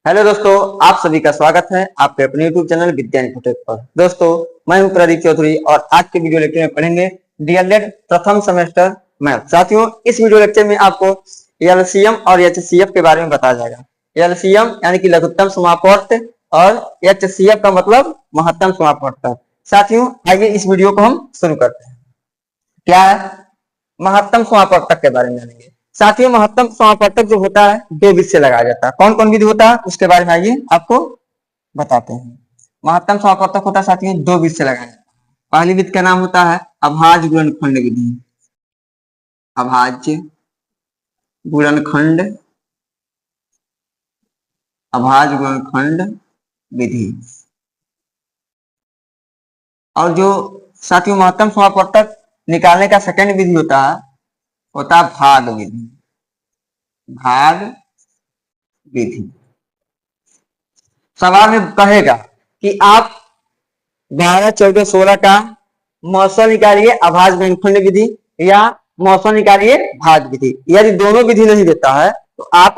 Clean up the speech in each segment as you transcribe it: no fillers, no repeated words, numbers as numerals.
Hello दोस्तों, आप सभी का स्वागत है आपके अपने YouTube चैनल विज्ञान इन्फोटेक पर। दोस्तों, मैं हूं प्रदीप चौधरी और आज के वीडियो लेक्चर में पढ़ेंगे डीएलएड प्रथम सेमेस्टर मैथ। साथियों, इस वीडियो लेक्चर में आपको एलसीएम और एचसीएफ के बारे में बताया जाएगा। एलसीएम यानी कि लघुत्तम समापवर्त और एचसीएफ का मतलब महत्तम समापवर्त। साथियों, आइए इस वीडियो को हम शुरू करते हैं। क्या है? महत्तम समापवर्तक के बारे में जानेंगे। साथियों, महत्तम समापवर्तक जो होता है दो विधि से लगाया जाता है। कौन कौन विधि होता है उसके बारे में आइए आपको बताते हैं। महत्तम समापवर्तक होता है साथियों दो विधि से लगाया जाता है। पहली विधि का नाम होता है अभाज्य गुणनखंड विधि। अभाज्य गुणनखंड, अभाज्य गुणनखंड विधि। और जो साथियों महत्तम समापवर्तक निकालने का सेकंड विधि होता है भाग विधि। भाग विधि। सवाल में कहेगा कि आप 12, 14, 16 का मौसा निकालिए अभाज्य गुणनखंड विधि या मौसा निकालिए भाग विधि। यदि दोनों विधि नहीं देता है तो आप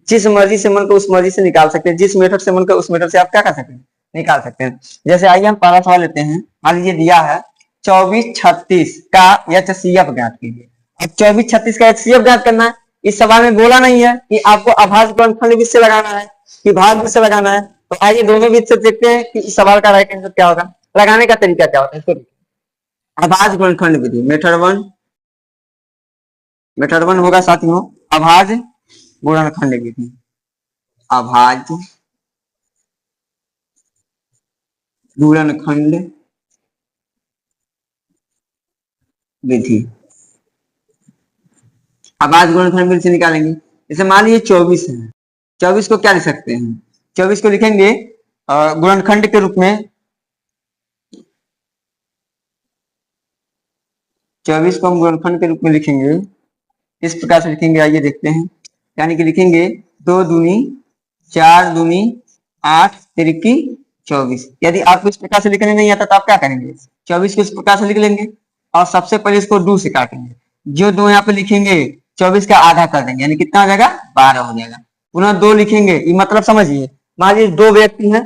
जिस मर्जी से मन को उस मर्जी से निकाल सकते हैं। जिस मेथड से मन को उस मेथड से आप क्या कर सकते हैं, निकाल सकते हैं। जैसे आइए हम पहला सवाल लेते हैं। मान लीजिए दिया है 24, 36 का एचसीएफ ज्ञात कीजिए। अब 24, 36 का एचसीएफ ज्ञात करना है। इस सवाल में बोला नहीं है कि आपको अभाज्य गुणनखंड विधि से लगाना है कि भाग विधि से लगाना है। तो आइए दोनों विधि से देखते हैं कि इस सवाल का राइट आंसर क्या होगा, लगाने का तरीका क्या होता है। इसको अभाज्य गुणनखंड विधि मेथड वन होगा साथियों अभाज्य गुणनखंड विधि। अभाज्य गुणनखंड विधि। अभाज्य गुणनखंड विधि से निकालेंगे। जैसे मान लीजिए 24 है, 24 को क्या लिख सकते हैं, 24 को लिखेंगे गुणनखंड के रूप में। 24 को हम गुणनखंड के रूप में लिखेंगे। इस प्रकार से लिखेंगे, आइए देखते हैं। यानी कि लिखेंगे 2 दूनी 4 दूनी 8 तिरकी 24। यदि आपको इस प्रकार से लिखने नहीं आता तो आप क्या करेंगे, 24 को इस प्रकार से लिख लेंगे और सबसे पहले इसको 2 से काटेंगे। जो 2 यहाँ पे लिखेंगे 24 का आधा कर देंगे, यानी कितना हो जाएगा, 12 हो जाएगा। पुनः 2 लिखेंगे, ये मतलब समझिए। मान लीजिए 2 व्यक्ति हैं,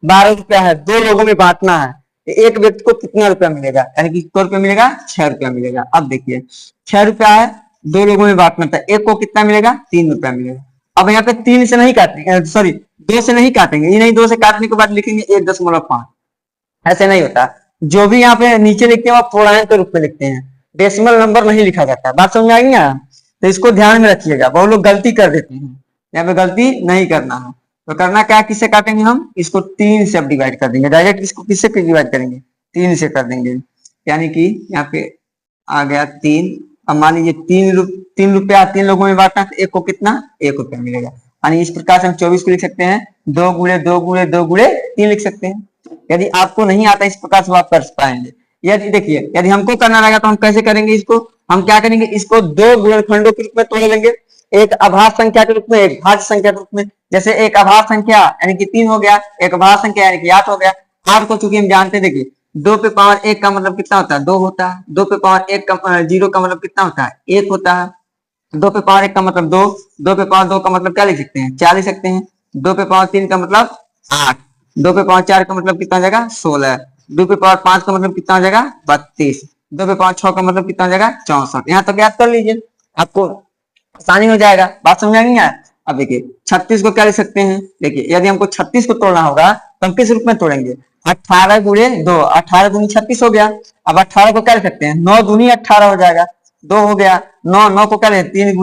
12 रुपया है, 2 लोगों में बांटना है। एक व्यक्ति को कितना रुपया मिलेगा, यानी कि कितना रुपया मिलेगा, 6 रुपया मिलेगा। अब देखिए 6 रुपया है, 2 लोगों में बांटना था, एक को कितना मिलेगा, 3 रुपया मिलेगा। अब यहाँ पे 3 से नहीं काटेंगे, सॉरी 2 से नहीं काटेंगे, ये नहीं 2 से काटने के बाद लिखेंगे 1.5। ऐसे नहीं होता। जो भी यहाँ पे नीचे लिखते हैं वो पूर्णांक के रूप में लिखते हैं, डेसिमल नंबर नहीं लिखा जाता। बात समझ में आई ना? तो इसको ध्यान में रखिएगा, बहुत लोग गलती कर देते हैं। यहाँ पे गलती नहीं करना है। तो करना क्या, किससे काटेंगे हम, इसको 3 से अब डिवाइड कर देंगे। डायरेक्ट इसको किससे डिवाइड करेंगे, 3 से कर देंगे। यानी कि यहाँ पे आ गया 3। अब मान लीजिए 3 रुपया 3 लोगों में बांटना, तो एक को कितना, 1 रुपया मिलेगा। यानी इस प्रकार से हम 24 को लिख सकते हैं 2 गुणे 2 गुणे 2 गुणे 3 लिख सकते हैं। यदि आपको नहीं आता इस प्रकार से आप कर पाएंगे। यदि देखिए, यदि हमको करना रहेगा तो हम कैसे करेंगे इसको, हम क्या करेंगे, इसको 2 गुणनखंडों के रूप में तोड़ लेंगे, एक अभाज्य संख्या के रूप में, एक भाज्य संख्या के रूप में। जैसे एक अभाज्य संख्या यानी कि 3 हो गया, एक भाज्य संख्या यानी कि 8 हो गया। 8 को चूंकि हम जानते हैं, देखिए 2 पे पावर 1 का मतलब कितना होता है, 2 होता है। 2 पे पावर 1 का 0 का मतलब कितना होता है, 1 होता है। 2 पे पावर 1 का मतलब 2, 2 पे पावर 2 का मतलब क्या लिख सकते हैं, 4 लिख सकते हैं। 2 पे पावर 3 का मतलब 8, 2 पे पावर 4 का मतलब कितना हो जाएगा, 16। 2 पे पावर 5 का मतलब कितना हो जाएगा, 32। 2 पे पावर 6 का मतलब कितना हो जाएगा, 64। यहाँ तक याद कर लीजिए, आपको आसानी हो जाएगा। बात समझ आएगी ना? अब देखिए 36 को क्या लिख सकते हैं, देखिए यदि हमको 36 को तोड़ना होगा तो हम किस रूप में तोड़ेंगे, 18 गुणे 2, 18 दूनी 36 हो गया। अब 18 को क्या लिख सकते हैं, 9 दूनी 18 हो जाएगा, 2 हो गया। 9 को क्या लिख, 3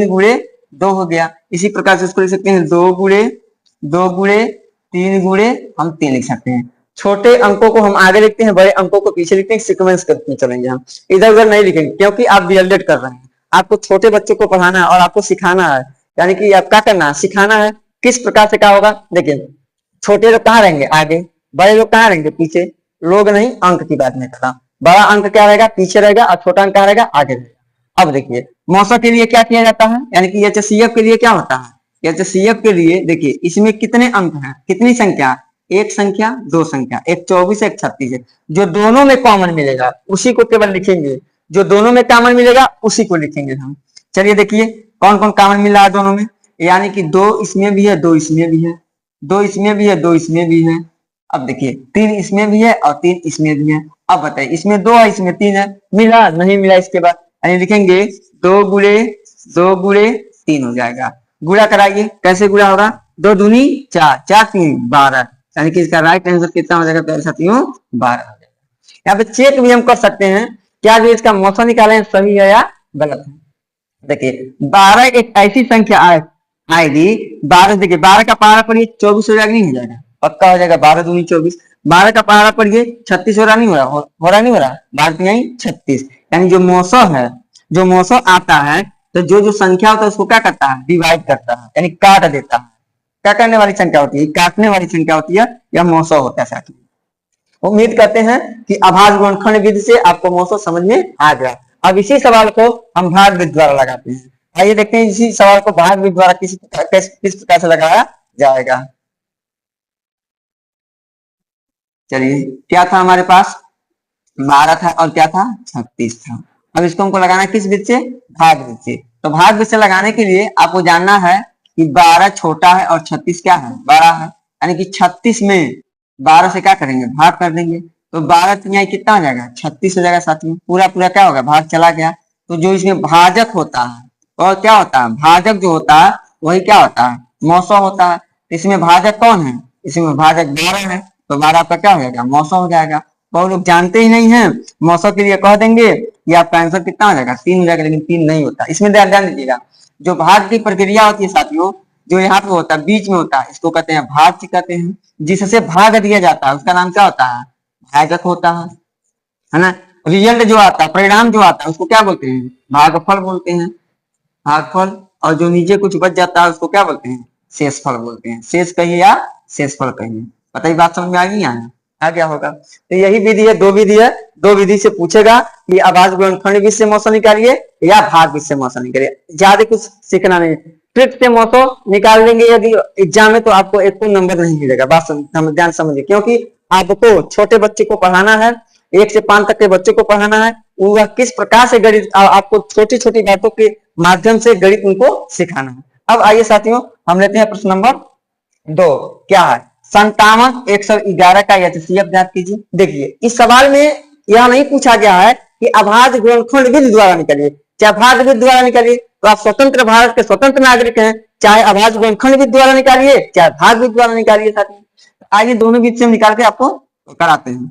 गुणे 2 हो गया। इसी प्रकार से इसको लिख सकते हैं 2 गुणे 3 गुणे हम 3 लिख सकते हैं। छोटे अंकों को हम आगे लिखते हैं, बड़े अंकों को पीछे लिखते हैं। सीक्वेंस करते चलेंगे, हम इधर उधर नहीं लिखेंगे, क्योंकि आप बीएलएड कर रहे हैं। आपको छोटे बच्चों को पढ़ाना है और आपको सिखाना है, यानी कि आप क्या करना है, सिखाना है। किस प्रकार से क्या होगा, देखिए छोटे लोग कहाँ रहेंगे, आगे, बड़े लोग कहाँ रहेंगे, पीछे। लोग नहीं, अंक की बात नहीं कर रहा। बड़ा अंक क्या रहेगा, पीछे रहेगा, और छोटा अंक क्या रहेगा, आगे रहेगा। अब देखिए मौसा के लिए क्या किया जाता है, यानी कि एचसीएफ के लिए क्या होता है, एचसीएफ के लिए देखिए इसमें कितने अंक हैं, कितनी संख्या, एक संख्या, दो संख्या, एक 24 एक 36 है। जो दोनों में कॉमन मिलेगा उसी को केवल लिखेंगे, जो दोनों में कॉमन मिलेगा उसी को लिखेंगे हम। चलिए देखिए कौन कौन कॉमन मिल रहा है दोनों में। यानी कि 2 इसमें भी है, 2 इसमें भी है, 2 इसमें भी है, 2 इसमें भी है। अब देखिए 3 इसमें भी है और 3 इसमें भी है। अब बताइए इसमें 2 है, इसमें 3 है, मिला नहीं मिला? इसके बाद यानी लिखेंगे 2 गुणे 2 गुणे 3 हो जाएगा। गुणा कराइए, कैसे गुणा होगा? 2 दूनी 4, 4 3 12, यानी कि इसका राइट आंसर कितना हो जाएगा प्यारे साथियों? 12 हो जाएगा। यहाँ पे चेक भी हम कर सकते हैं क्या जो इसका मौसा निकाले सही है या गलत है। देखिए 12 एक ऐसी संख्या आएगी, 12 देखिए 12 का पहाड़ा पढ़िए 24 हो जाएगा, नहीं हो जाएगा? पक्का हो जाएगा। 12 दूनी 24, 12 का पहाड़ा पढ़िए 36 हो रहा, नहीं हो रहा? हो रहा नहीं हो रहा? 12 यही 36, यानी जो मौसम है, जो मौसम आता है तो जो संख्या होता है उसको क्या करता है? डिवाइड करता है, यानी काट देता है। क्या करने वाली संख्या होती है? काटने वाली संख्या होती है, यह मौसम होता है साथियों। उम्मीद करते हैं कि अभाज्य गुणनखंड विधि से आपको मौसम समझ में आ गया। अब इसी सवाल को हम भाग विधि द्वारा लगाते हैं। आइए देखते हैं इसी सवाल को भाग विधि द्वारा किस प्रकार से लगाया जाएगा। चलिए, क्या था हमारे पास? 12 था और क्या था? 36 था। अब इसको हमको लगाना किस विधि से? भाग विधि से। तो भाग विधि से लगाने के लिए आपको जानना है कि 12 छोटा है और 36 क्या है? बड़ा है, यानी कि 36 में 12 से क्या करेंगे? भाग कर देंगे। तो 12 तिहाई कितना हो जाएगा? 36 हो जाएगा साथियों। पूरा पूरा क्या होगा? भाग चला गया। तो जो इसमें भाजक होता है और क्या होता है? भाजक जो होता है वही क्या होता है? मौसम होता है। इसमें भाजक कौन है? इसमें भाजक 12 है, तो 12 आपका क्या हो जाएगा? मौसम हो जाएगा। बहुत लोग जानते ही नहीं है, मौसम के लिए कह देंगे कि आपका आंसर कितना हो जाएगा? 3 हो जाएगा, लेकिन 3 नहीं होता। इसमें ध्यान दीजिएगा, जो भाग की प्रक्रिया होती है साथियों, जो यहाँ पे होता है बीच में होता है, इसको कहते हैं भाज्य कहते हैं। जिससे भाग दिया जाता है उसका नाम क्या होता है? भाजक होता है ना। रिजल्ट जो आता है, परिणाम जो आता है, उसको क्या बोलते हैं? भागफल बोलते हैं, भागफल। और जो नीचे कुछ बच जाता है उसको क्या बोलते हैं? शेषफल बोलते हैं। शेष कहिए या शेषफल कहिए। पता ही बात समझ में आ गई? यहाँ आ गया होगा। तो यही विधि है, दो विधि है। दो विधि से पूछेगा कि अभाज्य गुणनखंड विधि से मौसम निकालिए या भाग विधि से मौसम निकालिए। ज्यादा कुछ सीखना नहीं, ट्रिक से मौसम निकाल लेंगे यदि एग्जाम में तो आपको एक को नंबर नहीं मिलेगा। बात ध्यान समझिए, क्योंकि आपको छोटे बच्चे को पढ़ाना है, 1 से 5 तक के बच्चे को पढ़ाना है। वह किस प्रकार से गणित आपको छोटी छोटी बातों के माध्यम से गणित उनको सिखाना है। अब आइए साथियों, हम लेते हैं प्रश्न नंबर 2। क्या है? 57,111 का HCF ज्ञात कीजिए। देखिए इस सवाल में यह नहीं पूछा गया है कि अभाज्य गुणनखंड विधि द्वारा निकालिए, चाहे भाग विधि द्वारा निकालिए। तो आप स्वतंत्र भारत के स्वतंत्र नागरिक हैं, चाहे अभाज्य गुणनखंड विधि द्वारा निकालिए चाहे भाग विधि द्वारा निकालिए। साथियों आइए दोनों विधि से हम निकाल के आपको कराते हैं।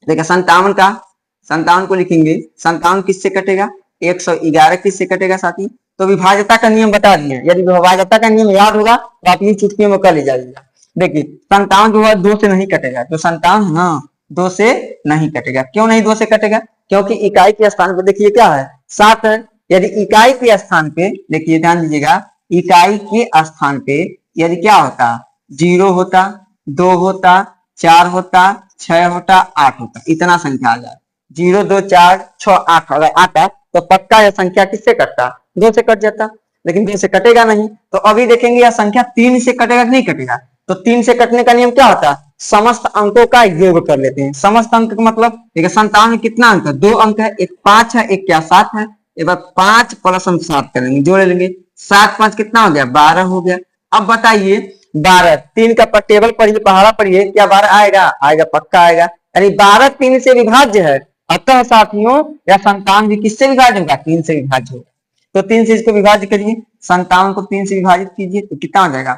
देखिए 57 को लिखेंगे, 57 किससे कटेगा? 111 किससे कटेगा साथी? तो विभाज्यता का नियम बता दिए। यदि विभाज्यता का नियम याद होगा तो आप ये चुटकियों में कर ले जाइएगा। देखिए 57 जो है 2 से नहीं कटेगा, तो 57 है ना 2 से नहीं कटेगा। क्यों नहीं 2 से कटेगा? क्योंकि इकाई के स्थान पर देखिए क्या है? 7 है। यदि इकाई के स्थान पे, देखिए ध्यान दीजिएगा, इकाई के स्थान पे यदि क्या होता? 0 होता, 2 होता, 4 होता, 6 होता, 8 होता, इतना संख्या आ जाए। 0 2 4 6 8 अगर आता तो पक्का यह संख्या किससे कटता? 2 से कट जाता। लेकिन 2 से कटेगा नहीं। तो अभी देखेंगे यह संख्या 3 से कटेगा कि नहीं कटेगा? तो 3 से कटने का नियम क्या होता है? समस्त अंकों का योग कर लेते हैं। समस्त अंक का मतलब देखिए 57 में कितना अंक है? 2 अंक है, एक 5 है, एक क्या 7 है। एक बार 5 प्लस हम 7 करेंगे, जोड़ लेंगे। 7 5 कितना हो गया? 12 हो गया। अब बताइए 12 3 का टेबल पढ़िए, पहाड़ा पढ़िए, क्या 12 आएगा? आएगा, पक्का आएगा। यानी 12 3 से विभाज्य है। अतः साथियों या 57 भी किससे विभाज्य होगा? 3 से विभाज्य होगा। तो 3 से इसको विभाज्य करिए, 57 को 3 से विभाजित कीजिए तो कितना हो जाएगा?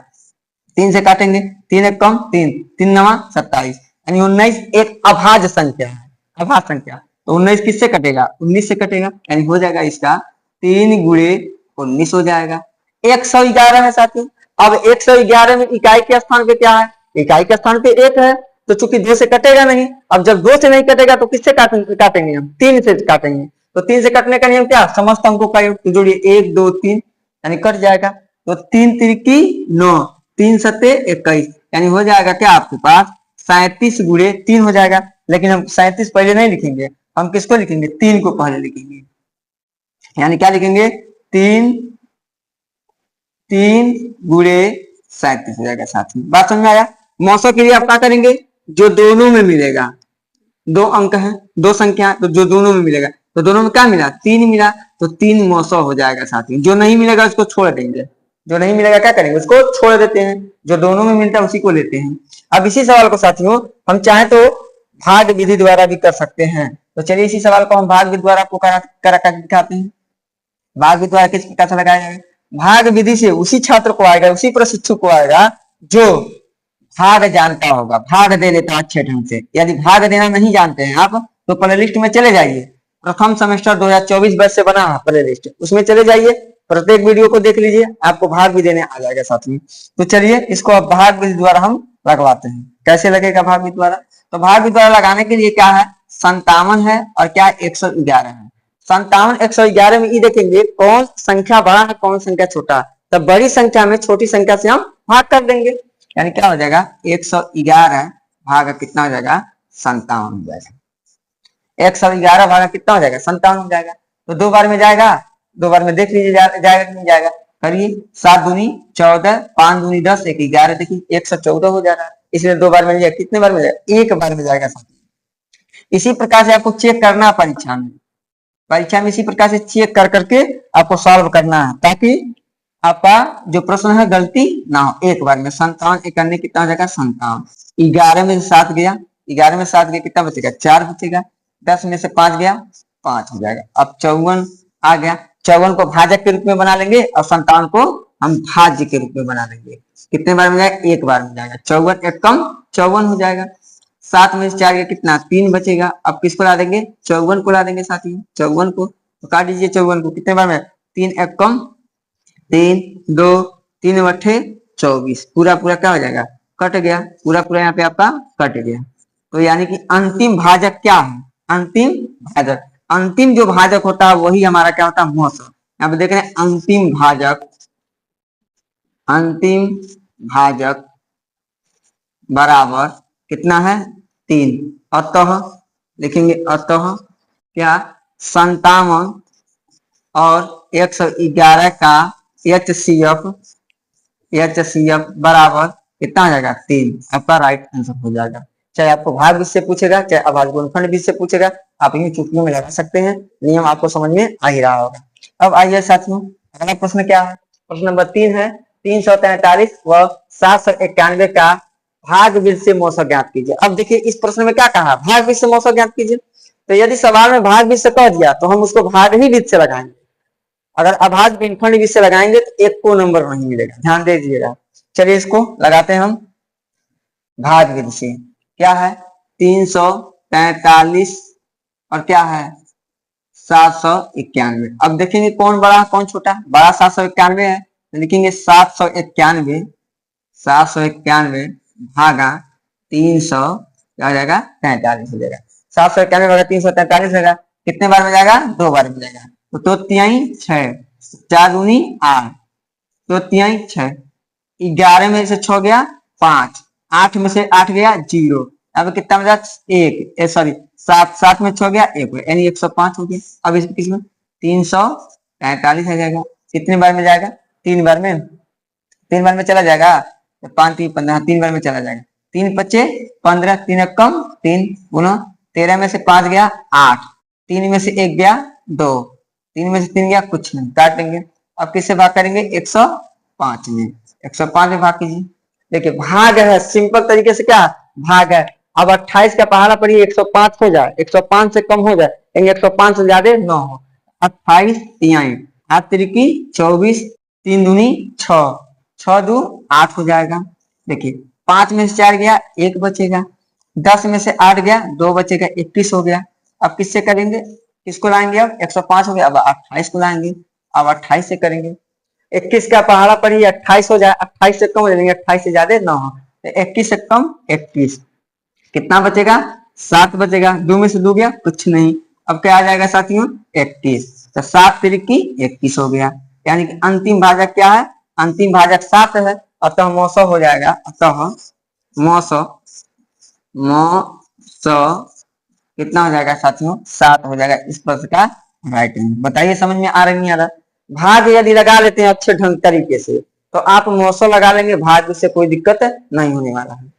3 से काटेंगे, 3 एक कम 3, 3 9 27, यानी 19 एक अभाज्य संख्या है। अभाज्य संख्या तो 19 किससे कटेगा? 19 से कटेगा, यानी हो जाएगा इसका 3 गुणे 19 हो जाएगा। 111 है साथियों। अब 111 में इकाई के स्थान पे क्या है? इकाई के स्थान पे 1 है, तो चूंकि 2 से कटेगा नहीं। अब जब 2 से नहीं कटेगा तो किससे काटेंगे हम? 3 से काटेंगे। तो 3 से कटने का नियम क्या? समस्त अंकों का योग। तो जोड़िए 1 2 3, यानी कट जाएगा। तो 3 तिरकी 9, 3 सत्ते 21, यानी हो जाएगा क्या आपके पास? 37 गुणे 3 हो जाएगा। लेकिन हम 37 पहले नहीं लिखेंगे, हम किसको लिखेंगे? 3 को पहले लिखेंगे। यानी क्या लिखेंगे? 3 गुणे 37 हो जाएगा। साथ में बात समझ में आया? मौसों के लिए आप क्या करेंगे? जो दोनों में मिलेगा, 2 अंक है, 2 संख्या, तो जो दोनों में मिलेगा, तो दोनों में क्या मिला? 3 मिला, तो 3 मौसों हो जाएगा। साथ ही जो नहीं मिलेगा उसको छोड़ देंगे। जो नहीं मिलेगा क्या करेंगे, उसको छोड़ देते हैं, जो दोनों में मिलता है उसी को लेते हैं। अब इसी सवाल को साथियों हम चाहे तो भाग विधि द्वारा भी कर सकते हैं। तो चलिए इसी सवाल को हम भाग विधि द्वारा आपको करा कर दिखाते हैं। भाग विधि द्वारा किस प्रकार से लगाया जाएगा? भाग विधि से उसी छात्र को आएगा, उसी प्रशिक्षु को आएगा जो भाग जानता होगा, भाग दे देता अच्छे ढंग से। यदि भाग देना नहीं जानते हैं आप तो प्ले लिस्ट में चले जाइए, प्रथम सेमेस्टर 2024 बैच से बना प्ले लिस्ट, उसमें चले जाइए, प्रत्येक वीडियो को देख लीजिए, आपको भाग भी देने आ जाएगा साथ में। तो चलिए इसको अब भाग विधि द्वारा हम लगवाते हैं। कैसे लगेगा भाग विधि द्वारा? तो भाग विधि द्वारा लगाने के लिए क्या है, 57 है और क्या 111 है। 57 111 में ये देखेंगे कौन संख्या बड़ा है कौन संख्या छोटा, तब बड़ी संख्या में छोटी संख्या से हम भाग कर देंगे, यानी क्या हो जाएगा 111 भाग कितना हो जाएगा 57 हो जाएगा। 111 भागा कितना हो जाएगा 57 हो जाएगा। तो दो बार में जाएगा, दो बार में देख लीजिए जाएगा कि नहीं जाएगा। करिए 7 दूनी 14, 5 दूनी 10, 1 11, देखिए 114 हो जा रहा है, इसलिए दो बार में जाएगा। कितने बार में जाएगा? एक बार में जाएगा साथियों। इसी प्रकार से आपको चेक करना परीक्षा में, परीक्षा में इसी प्रकार से चेक कर करके आपको सॉल्व करना है, ताकि आपका जो प्रश्न है गलती ना हो। एक बार में 57 करने कितना हो जाएगा 57, 11 में से 7 गया, 11 में 7 गया कितना बचेगा 4 बचेगा, 10 में से 5 गया 5 हो जाएगा। अब 54 आ गया, 54 को भाजक के रूप में बना लेंगे और 57 को हम भाज्य के रूप में बना लेंगे। कितने बार में जाएगा? एक बार में जाएगा। 54 एक कम 54 हो जाएगा। 7 में से 4 गया कितना 3 बचेगा। अब किसको ला देंगे? 54 को ला देंगे साथियों, 54 को तो काट दीजिए 54 को। कितने बार में? 3 एक कम 3, 2 3 बट्ठे 24, पूरा पूरा क्या हो जाएगा कट गया, पूरा पूरा यहाँ पे आपका कट गया। तो यानी कि अंतिम भाजक क्या है? अंतिम भाजक, अंतिम जो भाजक होता है वही हमारा क्या होता है मौसम। यहाँ पे देख रहे हैं अंतिम भाजक, अंतिम भाजक बराबर कितना है 3। अतः लिखेंगे अतः क्या 57 और 111 का HCF बराबर कितना हो जाएगा 3, आपका राइट आंसर हो जाएगा। चाहे आपको भाग विधि से पूछेगा चाहे अभाज्य गुणनफल विधि से पूछेगा, आप यूं चुटकियों में लगा सकते हैं, नियम आपको समझ में आ ही रहा होगा। अब आइए साथियों अगला प्रश्न क्या है? प्रश्न नंबर 3 है 343 व 791 का भाग विधि से मौसा ज्ञात कीजिए। अब देखिए इस प्रश्न में क्या कहा, भाग विधि से मौसा ज्ञात कीजिए। तो यदि सवाल में भाग विधि से कह दिया तो हम उसको भाग ही विधि से लगाएंगे, अगर अभाज्य गुणनफल विधि से लगाएंगे तो एक को नंबर नहीं मिलेगा, ध्यान दे दीजिएगा। चलिए इसको लगाते हैं हम भाग विधि से। क्या है 343 और क्या है 791। अब देखेंगे कौन बड़ा कौन छोटा, बड़ा 791 है तो लिखेंगे 791 भागा 300 क्या हो जाएगा 43 हो जाएगा। 791 भागा 343 हो जाएगा, कितने बार में जाएगा? दो बार में जाएगा। तो तिहाई 6, 4 दूनी 8, तो तिहाई 6, 11 में से 6 गया 5, 8 में से 8 गया 0, अब कितना बचा 1, सॉरी 7 में 6 गया 1, यानी 105 हो गया। अब इस किसमें 343 आ जाएगा। कितने बार में जाएगा? 3 बार में, 3 बार में चला जाएगा। 5 3 15, 3 बार में चला जाएगा। 3 बचे 15, 3 कम 3 गुना 13 में से 5 गया 8, 3 में से 1 गया 2, 3 में से 3 गया कुछ नहीं, काट देंगे। अब किससे भाग करेंगे? 105 में, 105 में भाग कीजिए। देखिए भाग है, सिंपल तरीके से क्या भाग है। अब 28 का पहाड़ा पर 105 हो जाए, 105 से कम हो जाए, 105 से ज्यादा न हो। 28 तिहाई 8 तिरकी 24, 3 दूनी 6, 6 दू 8 हो जाएगा। देखिए 5 में से 4 गया 1 बचेगा, 10 में से 8 गया 2 बचेगा, 21 हो गया। अब किससे करेंगे? किसको लाएंगे? अब 105 हो गया, अब 28 को लाएंगे। अब 28 से करेंगे, 21 का पहाड़ा पर 28 हो जाए, 28 से कम हो जाएंगे, 28 से ज्यादा न हो, 21 से कम 21, कितना बचेगा 7 बचेगा। 2 में से 2 गया कुछ नहीं, अब क्या आ जाएगा साथियों 21, तो 7 तिरकी 21 हो गया। यानी कि अंतिम भाजक क्या है? अंतिम भाजक 7 है, अतः मौसा हो जाएगा, अतः मौसा कितना हो जाएगा साथियों 7 हो जाएगा। इस प्रश्न का राइट आंसर बताइए, समझ में आ रहा नहीं आ रहा? भाग यदि लगा लेते हैं अच्छे ढंग तरीके से तो आप 900 लगा लेंगे, भाग से कोई दिक्कत नहीं होने वाला है।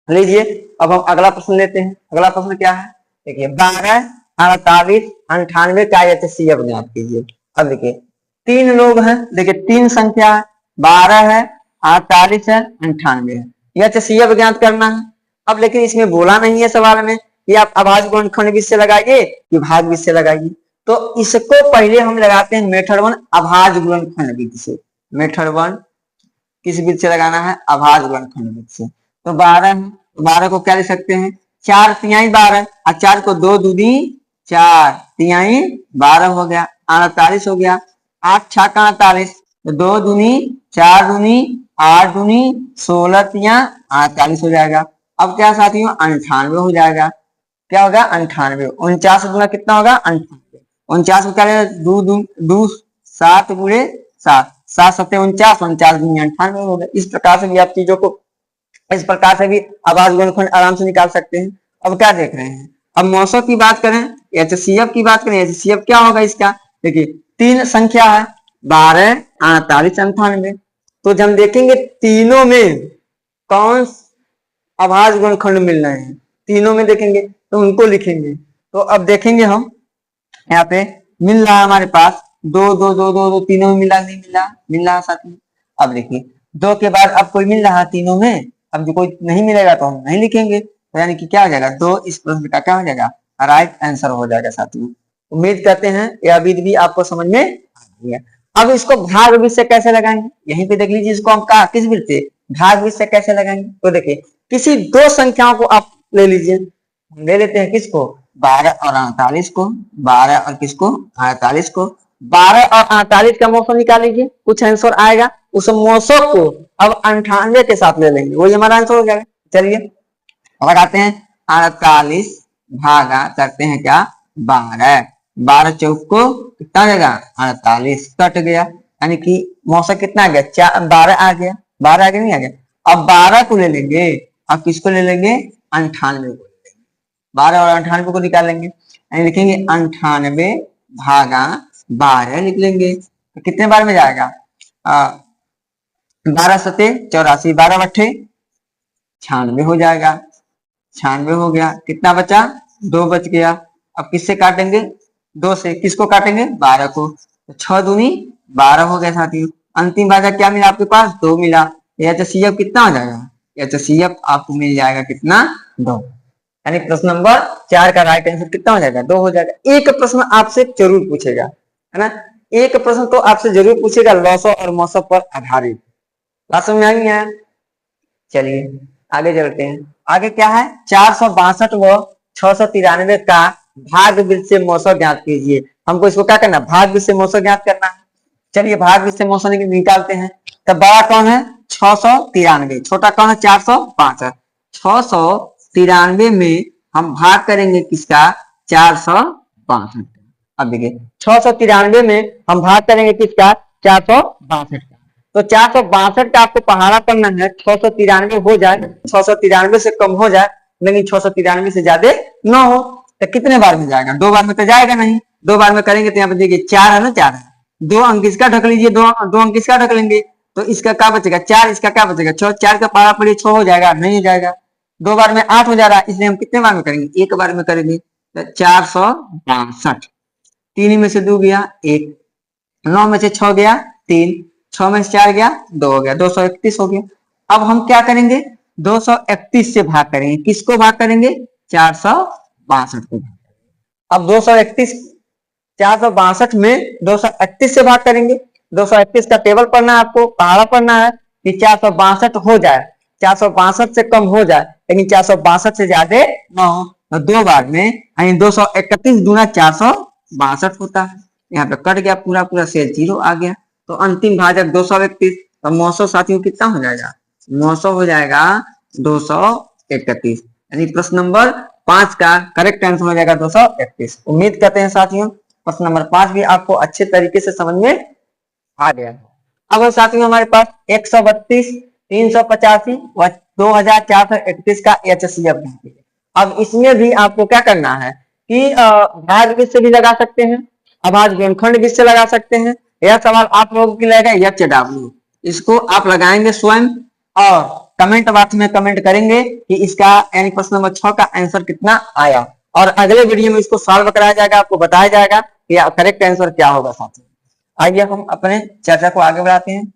लीजिए अब हम अगला प्रश्न लेते हैं। अगला प्रश्न क्या है? देखिए 12 48 98 का HCF ज्ञात कीजिए। अब देखिए 3 लोग हैं, देखिए 3 संख्या है, 12 है, 48 है, 98 है। यह HCF ज्ञात करना है। अब लेकिन इसमें बोला नहीं है सवाल में कि आप अभाज्य गुणनखंड विधि से लगाइए कि भाग विधि से लगाइए। तो इसको पहले हम लगाते हैं मेथड 1 अभाज्य गुणनखंड विधि से। मेथड 1 किस विधि से लगाना है? अभाज्य गुणनखंड विधि से। तो 12 है, 12 को क्या लिख सकते हैं? 4 तिहाई 12 और 4 को 2 दूनी 4 तिहाई 12 हो गया, 48 हो गया। 8 6 का 48, तो 2 दूनी 4 दूनी 8 दूनी 16 तिया 48 हो जाएगा। अब क्या साथियों? 98 हो जाएगा। क्या होगा? 98। 49 गुना कितना होगा? 98। 49 को क्या? 2 7 गुणे 7, 7 7 49, 49 दूनी 98 हो गया। इस प्रकार से भी आप चीजों को इस प्रकार से भी अभाज्य गुणनखंड आराम से निकाल सकते हैं। अब क्या देख रहे हैं? अब मौसों की बात करें, HCF की बात करें। HCF क्या होगा इसका? देखिए 3 संख्या है, 12 48 98। तो जब हम देखेंगे तीनों में कौन अभाज्य गुणनखंड मिल रहे हैं, तीनों में देखेंगे तो उनको लिखेंगे। तो अब देखेंगे हम यहाँ पे मिल रहा है हमारे पास 2 2 2 2 2 तीनों में मिला, नहीं मिला? मिल रहा साथ में। अब देखिए 2 के बाद अब कोई मिल रहा तीनों में, अब जो कोई नहीं मिलेगा तो हम नहीं लिखेंगे। तो यानी कि क्या हो जाएगा? 2 इस प्रश्न का क्या हो जाएगा? राइट आंसर हो जाएगा साथियों। उम्मीद करते हैं यह विधि भी आपको समझ में आ गई है। अब इसको भाग विधि से कैसे लगाएंगे? यहीं पे देख लीजिए, इसको हम कहा किस विधि से? भाग विधि से कैसे लगाएंगे? तो देखिए किसी 2 संख्याओं को आप ले लीजिए। ले लेते हैं किसको? 12 और 48 को। 12 और किसको? 48 को। 12 और 48 का मौसम निकाल लीजिए, कुछ आंसर आएगा। उस मौसम को अब 98 के साथ ले लेंगे, वही हमारा आंसर हो जाएगा। चलिए लगाते हैं 48 भागा करते हैं क्या? 12। 12 चौक को कितना देगा? 48 कट गया, यानी कि मौसम कितना आ गया? 12 आ गया। 12 आगे नहीं आ गया। अब 12 को ले लेंगे, अब किसको ले लेंगे? 98 को। 12 और 98 को निकालेंगे, यानी लिखेंगे 98 भागा 12 लिख लेंगे। तो कितने बार में जाएगा? 12 सते 84, 12 बट्ठे 96 हो जाएगा। 96 हो गया। कितना बचा? 2 बच गया। अब किससे काटेंगे? 2 से। किसको काटेंगे? 12 को। तो 6 दूनी 12 हो गया साथियों। अंतिम भाजक क्या मिला आपके पास? 2 मिला। HCF कितना हो जाएगा? HCF आपको मिल जाएगा कितना? 2। यानी प्रश्न नंबर 4 का राइट आंसर कितना हो जाएगा? 2 हो जाएगा। एक प्रश्न आपसे जरूर पूछेगा, है ना? एक प्रश्न तो आपसे जरूर पूछेगा लॉसो और मौसम पर आधारित। बात समझ में आई है? चलिए आगे चलते हैं। आगे क्या है? 462 व 693 का भाग विधि से मौसम ज्ञात कीजिए। हमको इसको क्या करना? भाग विधि से मौसम ज्ञात करना है। चलिए भाग विधि से मौसम निकालते हैं। तब बड़ा कौन है? 693। छोटा कौन है? 462। 693 में हम भाग करेंगे किसका? 462। अब देखिए 693 में हम भाग करेंगे किसका? 462 का। तो 462 का आपको पहाड़ा करना है। 693 हो जाए, 693 से कम हो जाए, लेकिन 693 से ज्यादा ना हो। तो कितने बार में जाएगा? 2 बार में तो जाएगा नहीं। 2 बार में करेंगे तो यहाँ पे देखिए 4 है ना, 4 है। 2 अंक इसका ढक लीजिए, 2 अंक इसका ढक लेंगे, तो इसका क्या बचेगा? 4। इसका क्या बचेगा? 6। 4 का पहाड़ा पड़िए 6 हो जाएगा? नहीं हो जाएगा। 2 बार में 8 हो जा रहा है, इसलिए हम कितने बार में करेंगे? 1 बार में करेंगे। तो 462। 3 में से 2 गया 1, 9 में से 6 गया 3, 6 में से 4 गया 2 हो गया, 231 हो गया। अब हम क्या करेंगे? 231 से भाग करेंगे। किसको भाग करेंगे? 462 को। अब 231 462 में 231 से भाग करेंगे। 231 का टेबल पढ़ना है आपको, पहाड़ा पढ़ना है कि 462 हो जाए, 462 से कम हो जाए, लेकिन 462 से ज्यादा ना हो। तो 2 बार में यानी 231 दूना 462 होता है। यहाँ पे कट गया, पूरा पूरा शेष 0 आ गया। तो अंतिम भाजक 231। तो 900 साथियों कितना हो जाएगा? 900 हो जाएगा 231। यानी प्रश्न नंबर 5 का करेक्ट आंसर हो जाएगा 231। उम्मीद करते हैं साथियों प्रश्न नंबर 5 भी आपको अच्छे तरीके से समझ में आ गया। अब साथियों हमारे पास 132, 385 व 2431 का HCF है। अब इसमें भी आपको क्या करना है कि भाग विधि से भी लगा सकते हैं, अभाज्य गुणनखंड विधि से लगा सकते हैं। यह सवाल आप लोगों के लिए लगेगा HW। इसको आप लगाएंगे स्वयं और कमेंट बॉक्स में कमेंट करेंगे कि इसका यानी प्रश्न नंबर 6 का आंसर कितना आया, और अगले वीडियो में इसको सॉल्व कराया जाएगा, आपको बताया जाएगा कि करेक्ट आंसर क्या होगा। साथियों आइए हम अपने चर्चा को आगे बढ़ाते हैं।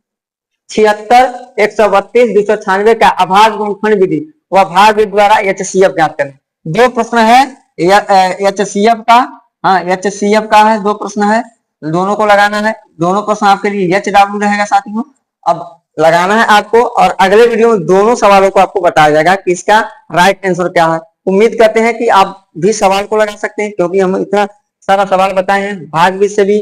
76, 132, 296 का अभाज्य गुणनफल विधि व भाग विधि द्वारा HCF ज्ञात करें। दो प्रश्न है HCF का, हाँ HCF का है, दो प्रश्न है, दोनों को लगाना है। दोनों प्रश्न आपके लिए HW रहेगा साथियों। अब लगाना है आपको, और अगले वीडियो में दोनों सवालों को आपको बताया जाएगा कि इसका राइट आंसर क्या है। उम्मीद करते हैं कि आप भी सवाल को लगा सकते हैं, क्योंकि हम इतना सारा सवाल बताए हैं, भाग विधि से भी